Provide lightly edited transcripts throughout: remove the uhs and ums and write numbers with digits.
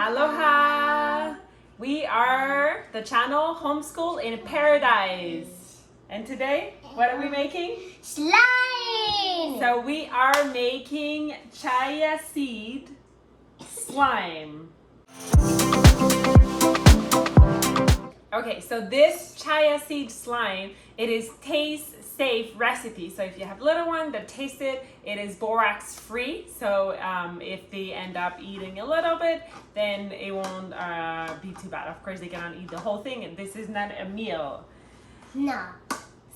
Aloha! We are the channel Homeschool in Paradise. And today, what are we making? Slime! So we are making Chia Seed Slime. Okay, so this Chia Seed Slime, it is taste safe recipe. So if you have little one that taste it, it is BORAX free. So if they end up eating a little bit, then it won't be too bad. Of course, they cannot eat the whole thing, and this is not a meal. No.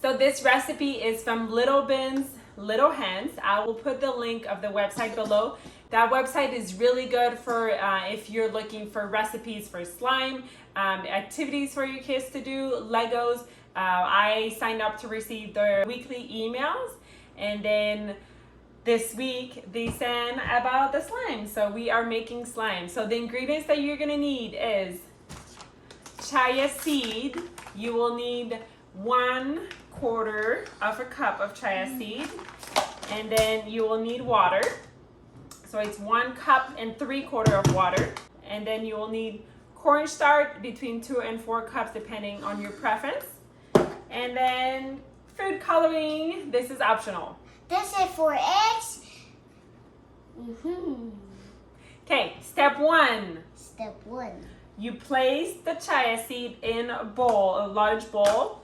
So this recipe is from Little Bin's Little Hands. I will put the link of the website below. That website is really good for if you're looking for recipes for slime, activities for your kids to do, Legos. I signed up to receive their weekly emails, and then this week they sent about the slime. So we are making slime. So the ingredients that you're gonna need is chia seed. You will need 1/4 of a cup of chia seed, and then you will need water. So it's 1 cup and 3/4 of water, and then you will need cornstarch between 2 and 4 cups depending on your preference. And then food coloring, this is optional. This is for eggs. Okay, step 1. Step 1. You place the chia seed in a bowl, a large bowl,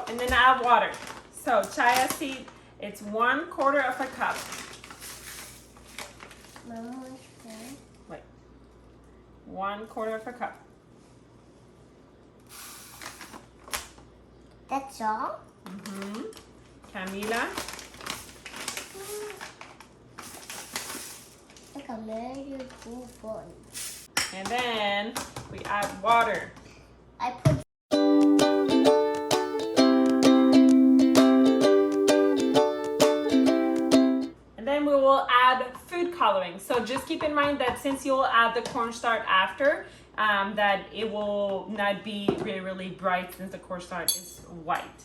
and then add water. So chia seed, it's 1/4 of a cup. Wait, 1/4 of a cup. That's all? Camila. Like a very cool fun. And then we add water. I put And then we will add food coloring. So just keep in mind that since you'll add the cornstarch after, that it will not be really bright since the cornstarch is white.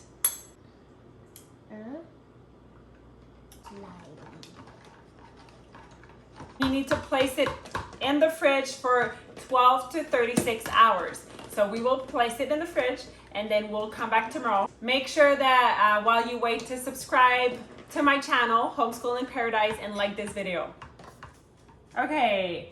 You need to place it in the fridge for 12 to 36 hours. So we will place it in the fridge, and then we'll come back tomorrow. Make sure that while you wait to subscribe to my channel, Homeschool in Paradise, and like this video. Okay,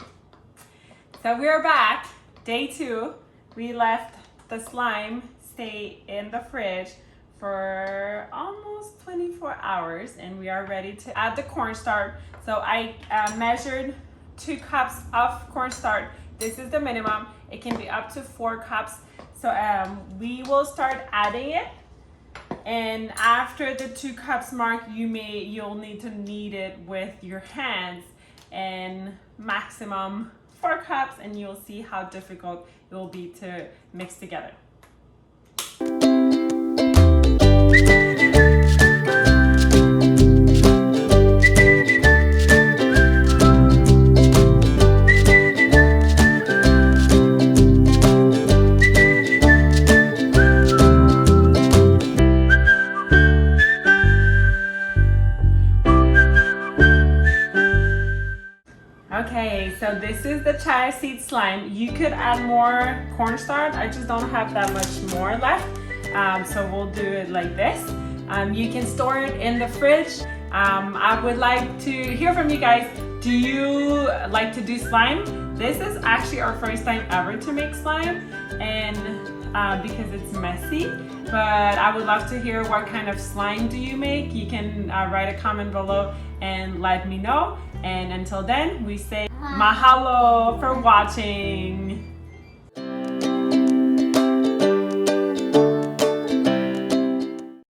so we're back. Day 2. We left the slime stay in the fridge for almost 24 hours, and we are ready to add the cornstarch. So I measured 2 cups of cornstarch. This is the minimum. It can be up to 4 cups. So we will start adding it, and after the 2 cups mark, you'll need to knead it with your hands, and maximum 4 cups, and you'll see how difficult it will be to mix together. Okay, so this is the chia seed slime. You could add more cornstarch. I just don't have that much more left. So we'll do it like this. You can store it in the fridge. I would like to hear from you guys. Do you like to do slime? This is actually our first time ever to make slime, and because it's messy. But I would love to hear what kind of slime do you make. You can write a comment below and let me know. And until then, we say mahalo for watching.